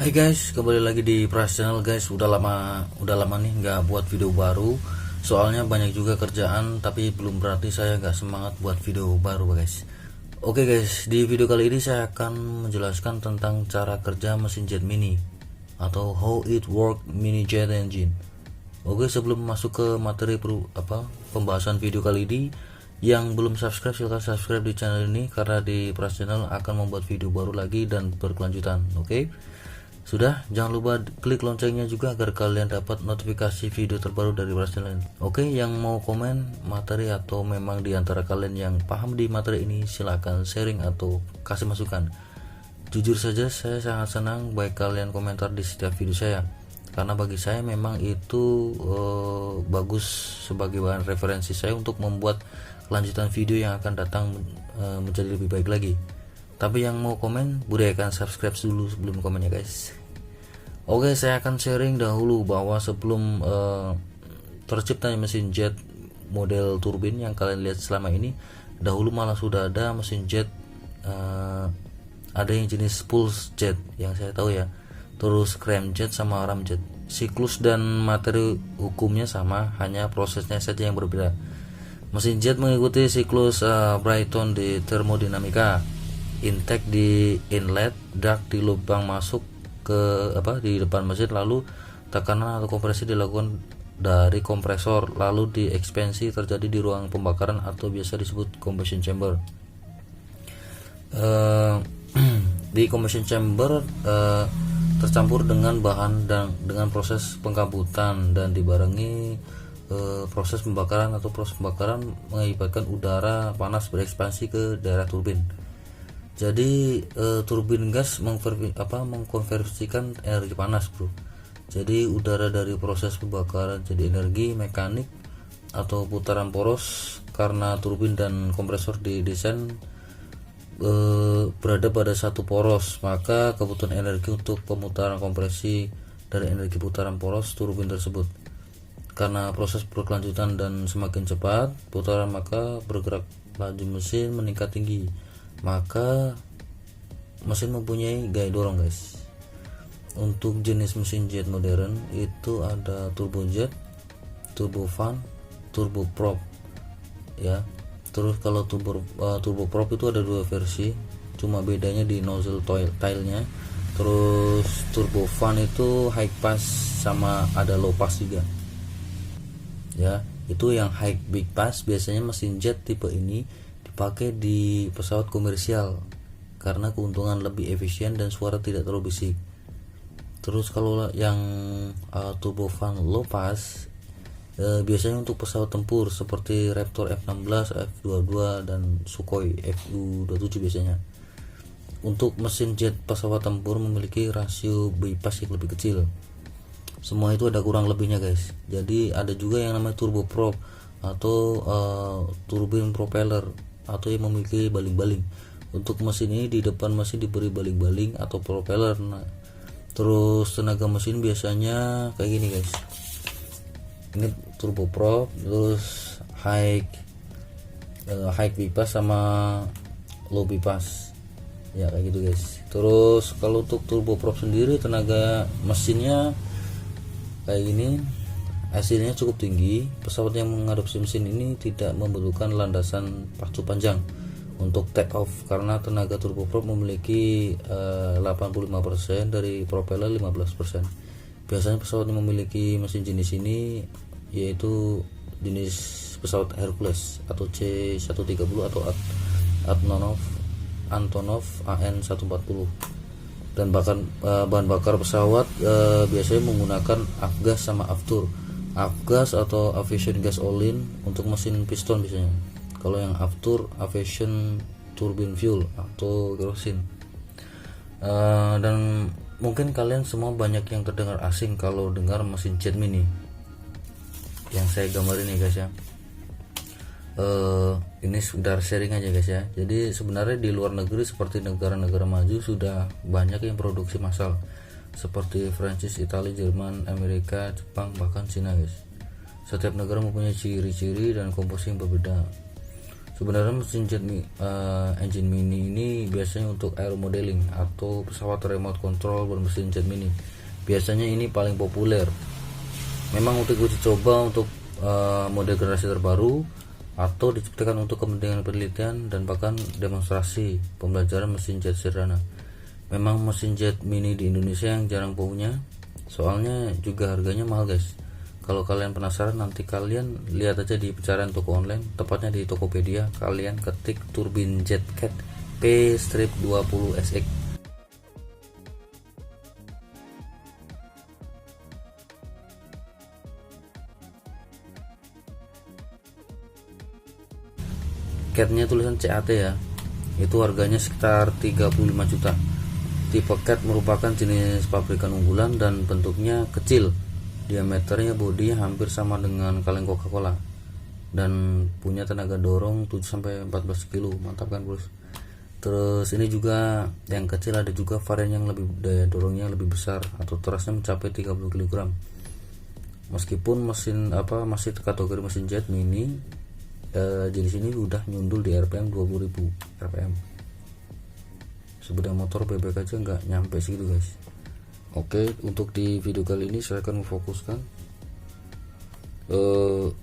Hai guys, kembali lagi di Pras Channel guys. Udah lama nih nggak buat video baru. Soalnya banyak juga kerjaan, tapi belum berarti saya nggak semangat buat video baru guys. Oke guys, di video kali ini saya akan menjelaskan tentang cara kerja mesin jet mini atau how it work mini jet engine. Oke, sebelum masuk ke materi pembahasan video kali ini, yang belum subscribe silahkan subscribe di channel ini karena di Pras Channel akan membuat video baru lagi dan berkelanjutan. Oke. Sudah, jangan lupa klik loncengnya juga agar kalian dapat notifikasi video terbaru dari Pras Channel. Oke, yang mau komen materi atau memang di antara kalian yang paham di materi ini, silahkan sharing atau kasih masukan. Jujur saja saya sangat senang baik kalian komentar di setiap video saya, karena bagi saya memang itu bagus sebagai bahan referensi saya untuk membuat kelanjutan video yang akan datang menjadi lebih baik lagi. Tapi yang mau komen, budayakan subscribe dulu sebelum komen ya guys. Oke, saya akan sharing dahulu bahwa sebelum terciptanya mesin jet model turbin yang kalian lihat selama ini, dahulu malah sudah ada mesin jet, ada yang jenis pulse jet yang saya tahu ya, terus cramjet sama ramjet. Siklus dan materi hukumnya sama, hanya prosesnya saja yang berbeda. Mesin jet mengikuti siklus Brayton di termodinamika. Intake di inlet, duct di lubang masuk ke di depan mesin, lalu tekanan atau kompresi dilakukan dari kompresor, lalu di ekspansi terjadi di ruang pembakaran atau biasa disebut combustion chamber. Di combustion chamber tercampur dengan bahan dan dengan proses pengkabutan dan dibarengi proses pembakaran mengakibatkan udara panas berekspansi ke daerah turbin. Jadi turbin gas mengkonversikan energi panas bro. Jadi udara dari proses pembakaran jadi energi mekanik atau putaran poros, karena turbin dan kompresor didesain berada pada satu poros, maka kebutuhan energi untuk pemutaran kompresi dari energi putaran poros turbin tersebut. Karena proses berkelanjutan dan semakin cepat putaran, maka bergerak laju mesin meningkat tinggi, maka mesin mempunyai gaya dorong guys. Untuk jenis mesin jet modern itu ada turbojet, turbofan, turboprop ya. Terus kalau turboprop itu ada dua versi, cuma bedanya di nozzle tailnya. Terus turbofan itu high pass sama ada low pass juga ya. Itu yang high big pass, biasanya mesin jet tipe ini dipakai di pesawat komersial karena keuntungan lebih efisien dan suara tidak terlalu bisik. Terus kalau yang turbofan low pass biasanya untuk pesawat tempur seperti Raptor F-16, F-22 dan Sukhoi Su-27 biasanya. Untuk mesin jet pesawat tempur memiliki rasio bypass yang lebih kecil. Semua itu ada kurang lebihnya guys. Jadi ada juga yang namanya turboprop atau turbin propeller atau yang memiliki baling-baling. Untuk mesin ini di depan mesin diberi baling-baling atau propeller. Nah, terus tenaga mesin biasanya kayak gini guys. Ini turboprop, terus high bypass sama low bypass ya, kayak gitu guys. Terus kalau untuk turboprop sendiri tenaga mesinnya kayak gini, hasilnya cukup tinggi. Pesawat yang mengadopsi mesin ini tidak membutuhkan landasan pacu panjang untuk take off karena tenaga turboprop memiliki 85% dari propeller 15%. Biasanya pesawat yang memiliki mesin jenis ini yaitu jenis pesawat Hercules atau C-130 atau Antonov AN-140. Dan bahan bakar pesawat biasanya menggunakan avgas sama aftur. Avgas atau aviation gasoline untuk mesin piston biasanya. Kalau yang aftur aviation turbine fuel atau kerosin. Dan mungkin kalian semua banyak yang terdengar asing kalau dengar mesin jet mini yang saya gambar ini guys ya. Ini sekedar sharing aja guys ya. Jadi sebenarnya di luar negeri seperti negara-negara maju sudah banyak yang produksi massal seperti Prancis, Italia, Jerman, Amerika, Jepang, bahkan Cina guys. Setiap negara mempunyai ciri-ciri dan komposisi yang berbeda. Sebenarnya mesin jet engine mini ini biasanya untuk aero modeling atau pesawat remote control bermesin jet mini. Biasanya ini paling populer. Memang untuk uji coba untuk model generasi terbaru atau diciptakan untuk kepentingan penelitian dan bahkan demonstrasi pembelajaran mesin jet sederhana. Memang mesin jet mini di Indonesia yang jarang punya, soalnya juga harganya mahal guys. Kalau kalian penasaran, nanti kalian lihat aja di pencarian toko online, tepatnya di Tokopedia. Kalian ketik turbin jet cat P-20SX. Catnya tulisan CAT ya. Itu harganya sekitar 35 juta. Tipe cat merupakan jenis pabrikan unggulan dan bentuknya kecil. Diameternya bodinya hampir sama dengan kaleng Coca-Cola dan punya tenaga dorong 7-14 kilo. Mantap kan bros. Terus ini juga yang kecil, ada juga varian yang lebih daya dorongnya lebih besar atau terasnya mencapai 30 kg. Meskipun mesin masih kategori mesin jet mini, jenis ini udah nyundul di RPM 20.000 RPM. Sepeda motor bebek aja nggak nyampe segitu guys. Oke, untuk di video kali ini saya akan memfokuskan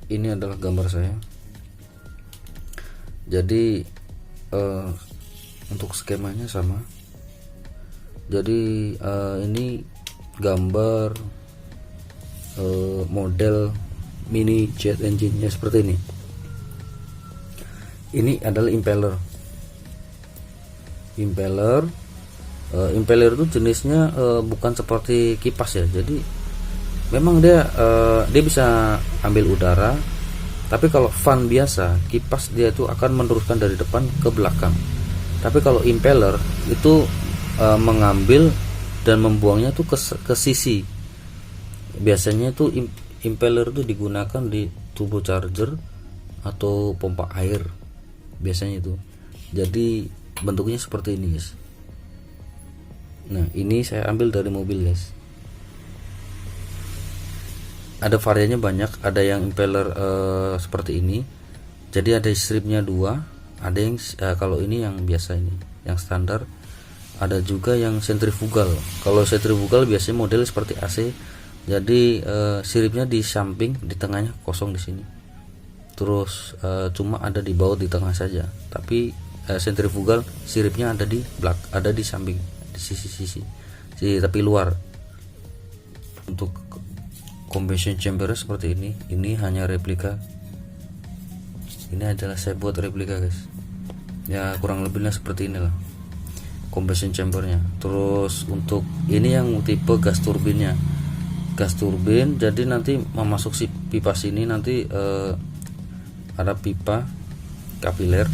ini adalah gambar saya. Jadi untuk skemanya sama. Jadi ini gambar model mini jet engine-nya seperti ini. Ini adalah impeller itu jenisnya bukan seperti kipas ya. Jadi memang dia bisa ambil udara, tapi kalau fan biasa kipas dia itu akan meneruskan dari depan ke belakang. Tapi kalau impeller itu mengambil dan membuangnya tuh ke sisi. Biasanya itu impeller itu digunakan di turbocharger atau pompa air biasanya itu. Jadi bentuknya seperti ini guys. Nah, ini saya ambil dari mobil guys. Ada variannya banyak, ada yang impeller seperti ini. Jadi ada stripnya 2, ada yang kalau ini yang biasa, ini yang standar. Ada juga yang sentrifugal. Kalau sentrifugal biasanya model seperti AC. Jadi siripnya di samping, di tengahnya kosong di sini. Terus cuma ada di baut di tengah saja. Tapi sentrifugal siripnya ada di ada di samping, di sisi tapi luar. Untuk combustion chamber seperti ini hanya replika. Ini adalah saya buat replika guys. Ya kurang lebihnya seperti inilah combustion chambernya. Terus untuk ini yang tipe gas turbinnya, gas turbin. Jadi nanti memasuk si pipa sini nanti ada pipa kapiler.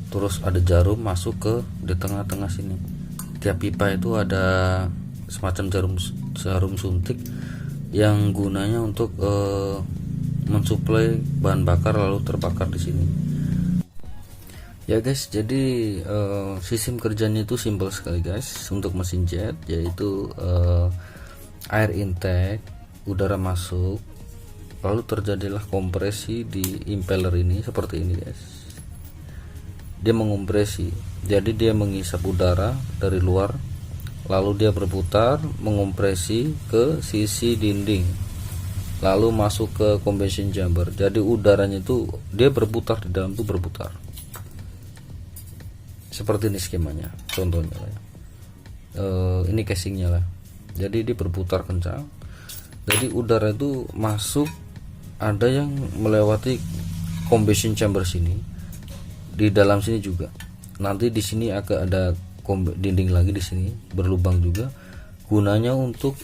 Terus ada jarum masuk ke di tengah-tengah sini. Tiap pipa itu ada semacam jarum suntik yang gunanya untuk mensuplai bahan bakar lalu terbakar di sini. Ya guys, jadi sistem kerjanya itu simpel sekali guys untuk mesin jet, yaitu air intake, udara masuk, lalu terjadilah kompresi di impeller ini seperti ini guys. Dia mengompresi, jadi dia mengisap udara dari luar, lalu dia berputar mengompresi ke sisi dinding, lalu masuk ke combustion chamber. Jadi udaranya itu dia berputar di dalam, itu berputar seperti ini skemanya, contohnya lah ya. Ini casingnya lah. Jadi dia berputar kencang, jadi udara itu masuk, ada yang melewati combustion chamber sini, di dalam sini juga. Nanti di sini agak ada dinding lagi di sini berlubang juga, gunanya untuk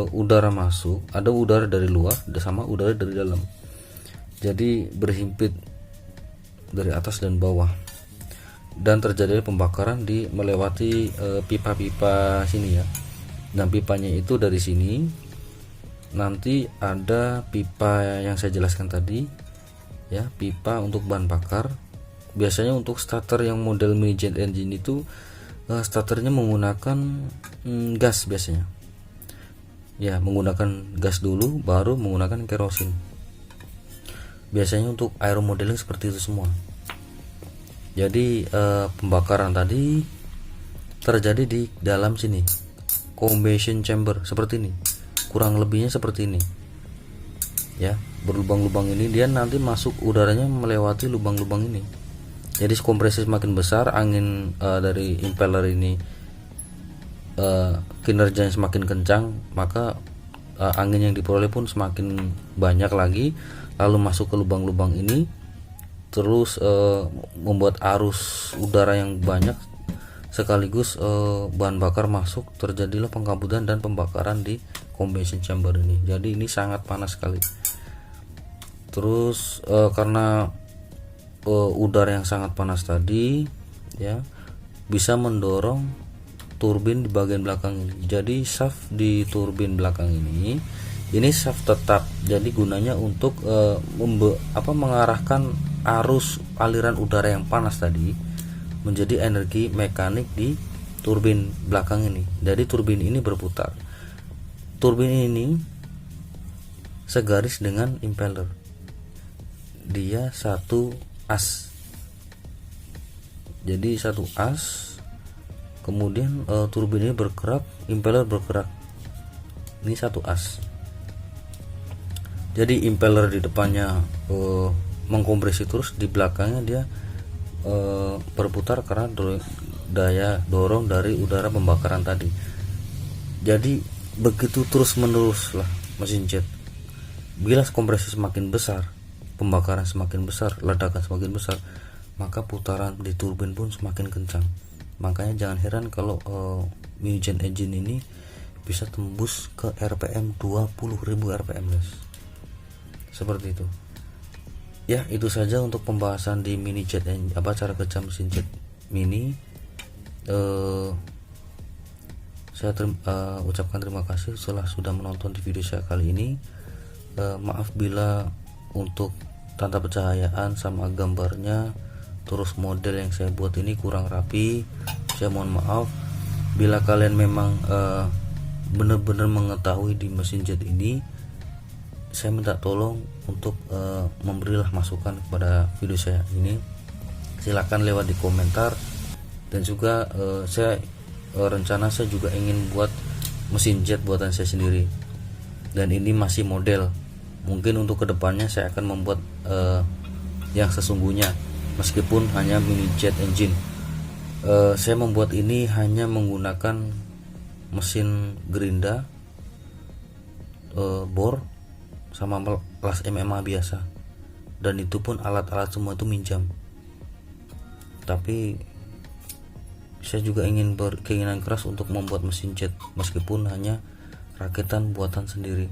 udara masuk, ada udara dari luar sama udara dari dalam, jadi berhimpit dari atas dan bawah, dan terjadi pembakaran di melewati pipa-pipa sini ya. Dan pipanya itu dari sini, nanti ada pipa yang saya jelaskan tadi ya, pipa untuk bahan bakar. Biasanya untuk starter yang model mini jet engine itu starternya menggunakan gas biasanya ya, menggunakan gas dulu baru menggunakan kerosin. biasanya untuk aero modeling seperti itu semua. Jadi pembakaran tadi terjadi di dalam sini, combustion chamber seperti ini, kurang lebihnya seperti ini ya, berlubang-lubang ini. Dia nanti masuk udaranya melewati lubang-lubang ini. Jadi kompresi semakin besar, angin dari impeller ini kinerjanya semakin kencang, maka angin yang diperoleh pun semakin banyak lagi, lalu masuk ke lubang-lubang ini, terus membuat arus udara yang banyak, sekaligus bahan bakar masuk, terjadilah pengkabutan dan pembakaran di combustion chamber ini. Jadi ini sangat panas sekali. Terus karena udara yang sangat panas tadi ya, bisa mendorong turbin di bagian belakang ini. Jadi shaft di turbin belakang ini shaft tetap, jadi gunanya untuk mengarahkan arus aliran udara yang panas tadi menjadi energi mekanik di turbin belakang ini. Jadi turbin ini berputar. Turbin ini segaris dengan impeller, dia satu as. Jadi satu as, kemudian turbin ini bergerak, impeller bergerak. Ini satu as. Jadi impeller di depannya mengkompresi terus, di belakangnya dia berputar karena daya dorong dari udara pembakaran tadi. Jadi begitu terus menerus lah mesin jet. Bila kompresi semakin besar, pembakaran semakin besar, ledakan semakin besar, maka putaran di turbin pun semakin kencang. Makanya jangan heran kalau mini jet engine ini bisa tembus ke RPM 20.000 RPM guys. Seperti itu ya. Itu saja untuk pembahasan di mini jet engine, cara kerja mesin jet mini. Saya ucapkan terima kasih setelah sudah menonton di video saya kali ini. Maaf bila untuk tata pencahayaan sama gambarnya, terus model yang saya buat ini kurang rapi. Saya mohon maaf. Bila kalian memang benar-benar mengetahui di mesin jet ini, saya minta tolong untuk memberilah masukan kepada video saya ini. Silahkan lewat di komentar. Dan juga saya rencana saya juga ingin buat mesin jet buatan saya sendiri, dan ini masih model. Mungkin untuk kedepannya saya akan membuat yang sesungguhnya, meskipun hanya mini jet engine. Saya membuat ini hanya menggunakan mesin gerinda, bor, sama las MMA biasa, dan itu pun alat-alat semua itu minjam. Tapi saya juga ingin berkeinginan keras untuk membuat mesin jet, meskipun hanya rakitan buatan sendiri.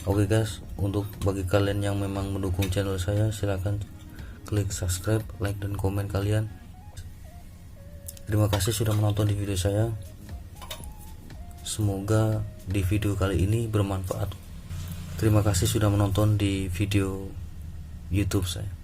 Oke guys, untuk bagi kalian yang memang mendukung channel saya, silahkan klik subscribe, like, dan komen kalian. Terima kasih sudah menonton di video saya. Semoga di video kali ini bermanfaat. Terima kasih sudah menonton di video YouTube saya.